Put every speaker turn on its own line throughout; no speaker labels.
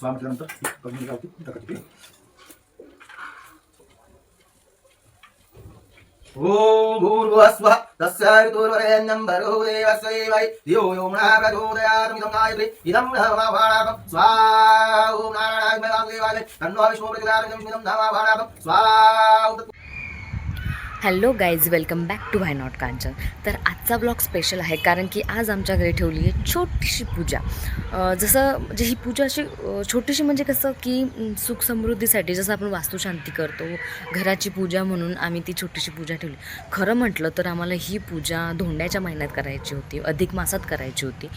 म्हटल्यानंतर कमी गावती टाकायची. ओम भूर्भुवस्वः तस्यावितुर्वरेण्यं भर्गो देवस्य धीमहि धियो यो न प्रचोदयात् इदं गायत्री इदं नमः स्वाहा ओम नारायणाय वासुदेवाय तन्नो विष्णु प्रचोदयात् इदं नमः भाणापं स्वाहा.
Hello guys, welcome back to why not Kanchan. तर आजचा ब्लॉग स्पेशल आहे कारण की आज आमच्या घरी ठेवली आहे छोटीशी पूजा. जसं म्हणजे ही पूजा अशी छोटीशी म्हणजे कसं की सुख समृद्धीसाठी जसं आपण वास्तुशांती करतो घराची पूजा म्हणून आम्ही ती छोटीशी पूजा ठेवली. खरं म्हटलं तर आम्हाला ही पूजा धोंड्याच्या महिन्यात करायची होती, अधिक मासात करायची होती,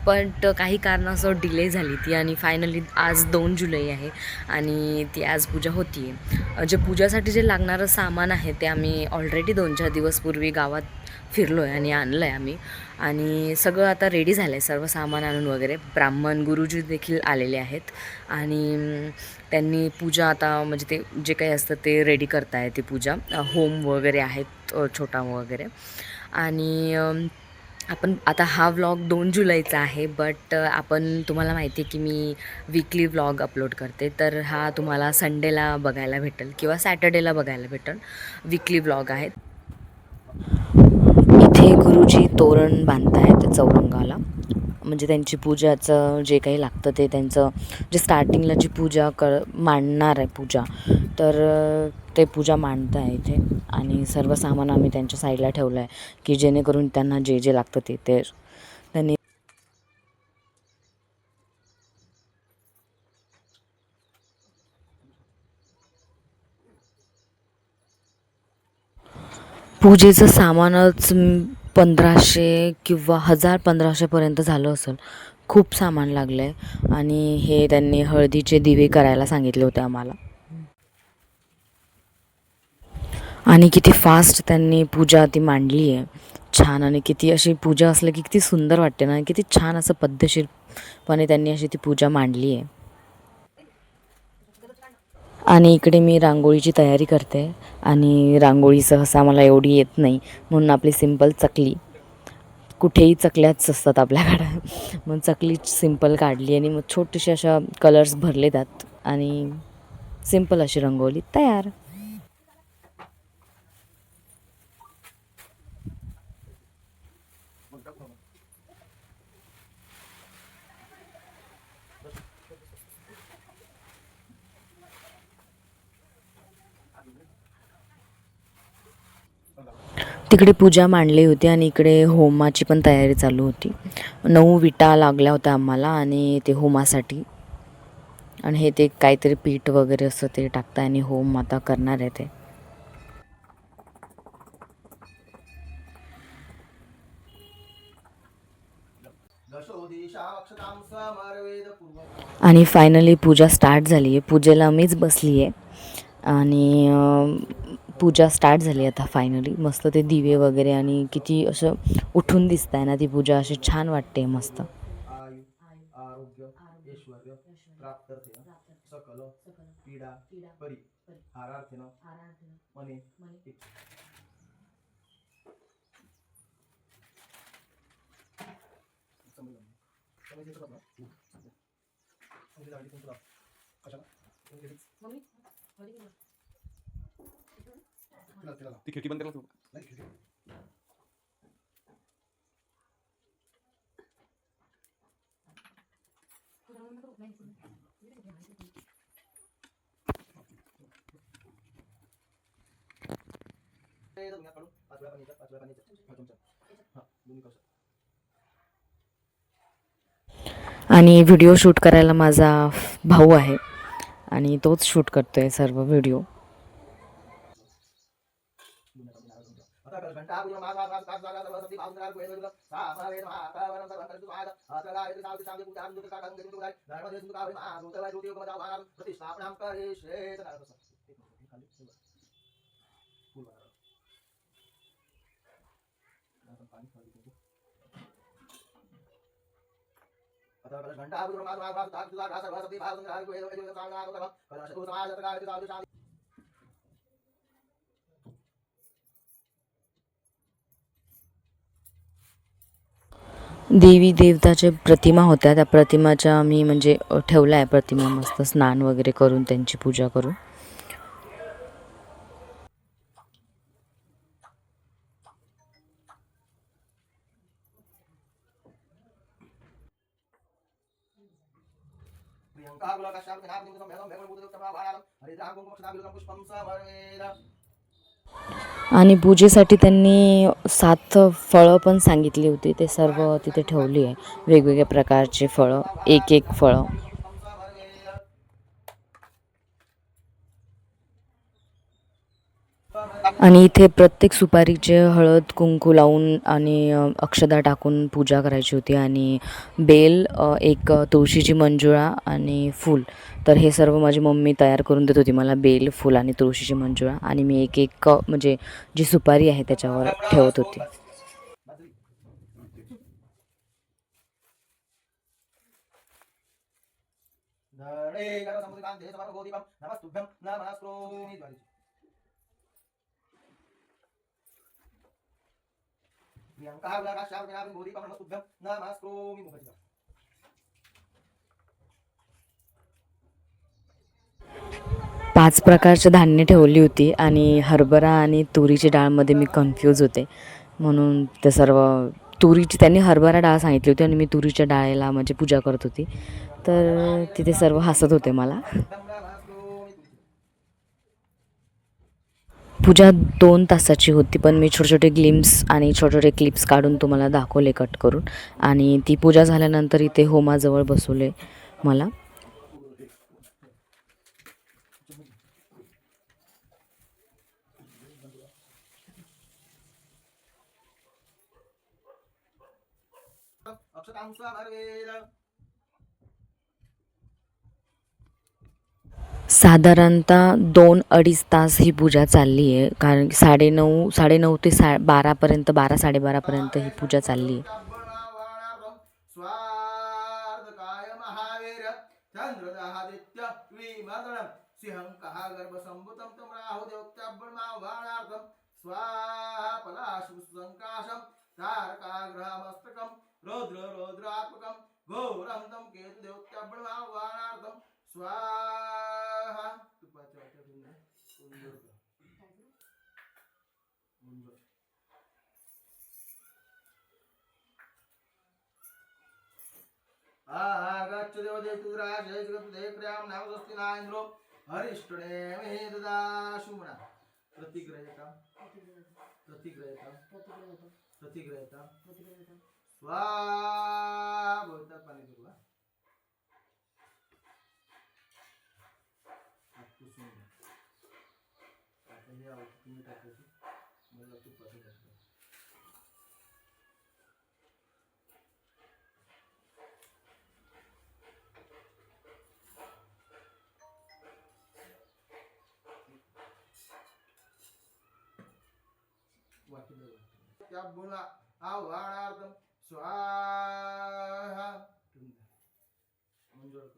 पण काही कारणास्तव डिले झाली ती आणि फायनली आज 2 जुलै आहे आणि ती आज पूजा होती आहे. जे पूजासाठी जे लागणारं सामान आहे ते आम्ही ऑलरेडी 2-4 दिवस पूर्वी गावात फिरलो आहे आणि आणलं आहे आम्ही आणि सगळं आता रेडी झालं आहे, सर्व सामान आणून वगैरे. ब्राह्मण गुरुजी देखील आलेले आहेत आणि त्यांनी पूजा आता म्हणजे ते जे काही असतं ते रेडी करताय. ती पूजा होम वगैरे आहेत छोटा वगैरे. आणि आपण आता हा व्लॉग 2 जुलैचा आहे, बट आपण तुम्हाला माहिती आहे की मी वीकली व्लॉग अपलोड करते, तर हा तुम्हाला संडेला बघायला भेटेल किंवा सॅटर्डेला बघायला भेटेल. वीकली व्लॉग आहेत. इथे गुरुजी तोरण बांधतायत चौरंगाला, म्हणजे त्यांची पूजाचं जे काही लागतं ते त्यांचं जे स्टार्टिंगला जी पूजा मांडणार आहे पूजा, तर ते पूजा मांडत आहे इथे आणि सर्व सामान आम्ही त्यांच्या साईडला ठेवलं आहे की जेणेकरून त्यांना जे जे लागतं ते त्यांनी. पूजेचं सामानच 1500 किंवा 1000-1500पर्यंत झालं असेल. खूप सामान लागलं आहे आणि हे त्यांनी हळदीचे दिवे करायला सांगितले होते आम्हाला. आणि किती फास्ट त्यांनी पूजा ती मांडली आहे छान. आणि किती अशी पूजा असलं की किती सुंदर वाटते ना, किती छान असं पद्धतशीरपणे त्यांनी अशी ती पूजा मांडली आहे. आणि इकडे मी रांगोळीची तयारी करते आणि रांगोळी सहसा मला एवढी येत नाही म्हणून आपली सिंपल चकली, कुठेही चकल्याच असतात आपल्याकडं, मग चकली सिंपल काढली आणि मग छोटेसे अशा कलर्स भरले त्यात आणि सिंपल अशी रंगोली तयार. तिकडे पूजा मांडली होती आणि इकडे होमाची पण तयारी चालू होती. 9 विटा लागल्या होत्या आम्हाला आणि ते होमासाठी. आणि हे ते काहीतरी पीठ वगैरे असं ते टाकतं आणि होम आता करणार आहे ते. आणि फायनली पूजा स्टार्ट झाली आहे. पूजेला मीच बसली आहे आणि पूजा स्टार्ट झाली आता फायनली. मस्त ते दिवे वगैरे आणि किती असं उठून दिसत आहे ना ती पूजा, अशी छान वाटते मस्त.
आरोग्य ऐश्वर्य प्राप्त्यर्थेन सकल पीडा परिहारार्थेन मने ती खिडकी बंद करायला नाही.
आणि व्हिडिओ शूट करायला माझा भाऊ आहे आणि तोच शूट करतो आहे सर्व व्हिडिओ. देवी देवताच्या प्रतिमा होत्या, त्या प्रतिमाच्या मी म्हणजे ठेवल्या आहे प्रतिमा मस्त स्नान वगैरे करून त्यांची पूजा करून. आणि पूजेसाठी त्यांनी 7 फळं पण सांगितली होती, ते सर्व तिथे ठेवली आहे. वेगवेगळ्या प्रकारचे फळं, एक एक फळं. आणि इथे प्रत्येक सुपारीचे हळद कुंकू लावून आणि अक्षदा टाकून पूजा करायची होती. आणि बेल, एक तुळशीची मंजुळा आणि फूल. तर हे सर्व माझी मम्मी तयार करून देत होती मला, बेल, फूल आणि तुळशीची मंजुळा. आणि मी एक एक म्हणजे जी सुपारी आहे त्याच्यावर ठेवत होती. पाच प्रकारचे धान्य ठेवली होती आणि हरभरा आणि तुरीची डाळमध्ये मी कन्फ्यूज होते, म्हणून ते सर्व तुरीची त्यांनी हरभरा डाळ सांगितली होती आणि मी तुरीच्या डाळेला म्हणजे पूजा करत होती. तर तिथे सर्व हसत होते मला. पूजा 2 तासाची होती, पण मी छोटे छोटे ग्लिम्स आणि छोटे छोटे क्लिप्स काढून तुम्हाला दाखवले कट करून. आणि ती पूजा झाल्यानंतर इथे होमाजवळ बसवले मला. साधारणतः 2-2.5 तास ही पूजा चालली आहे, कारण 9:30 ते 12पर्यंत, 12-12:30पर्यंत ही पूजा चालली आहे.
स्वाहा. आगच्छ देवदेवराजय जगदेक्र्याम नाम स्वस्ति ना इंद्रो हरिष्ठने मे ददाशुमना प्रतिग्रहता स्वाहा. बोलतात पाणी तुला क्या बोला आवाणार्थम स्वाहा. मंजूर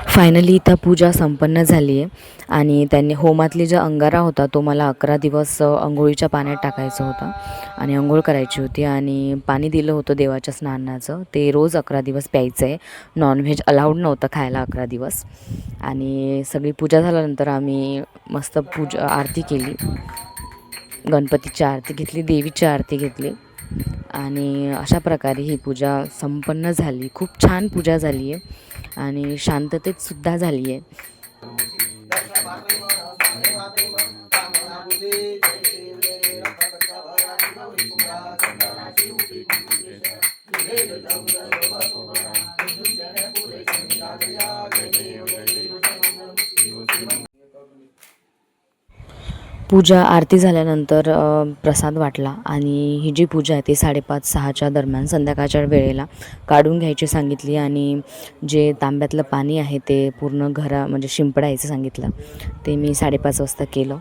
फायनली इथं पूजा संपन्न झाली आहे. आणि त्यांनी होमातली जो अंगारा होता तो मला 11 दिवस अंघोळीच्या पाण्यात टाकायचा होता आणि अंघोळ करायची होती. आणि पाणी दिलं होतं देवाच्या स्नानाचं, ते रोज 11 दिवस प्यायचं आहे. नॉनव्हेज अलाउड नव्हतं खायला 11 दिवस. आणि सगळी पूजा झाल्यानंतर आम्ही मस्त आरती केली, गणपतीची आरती घेतली, देवीची आरती घेतली. आणि अशा प्रकारे ही पूजा संपन्न झाली. खूप छान पूजा झाली आहे आणि शांततेत सुद्धा झाली आहे. पूजा आरती झाल्यानंतर प्रसाद वाटला आणि ही जी पूजा आहे ती 5:30-6च्या दरम्यान संध्याकाळच्या वेळेला काढून घ्यायची सांगितली आणि जे तांब्यातलं पाणी आहे ते पूर्ण म्हणजे शिंपडायचं सांगितलं. ते मी 5:30 वाजता केलं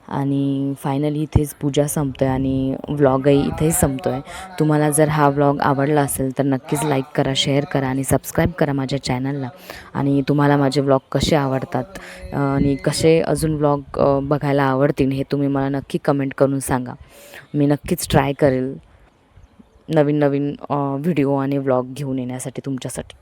आणि फायनली इथेच पूजा संपतो आहे आणि व्लॉगही इथेच संपतो आहे. तुम्हाला जर हा व्लॉग आवडला असेल तर नक्कीच लाईक करा, शेअर करा आणि सबस्क्राईब करा माझ्या चॅनलला. आणि तुम्हाला माझे व्लॉग कसे आवडतात आणि कसे अजून व्लॉग बघायला आवडतील हे तुम्ही मला नक्की कमेंट करून सांगा. मी नक्कीच ट्राय करेल नवीन नवीन व्हिडिओ आणि व्लॉग घेऊन येण्यासाठी तुमच्यासाठी.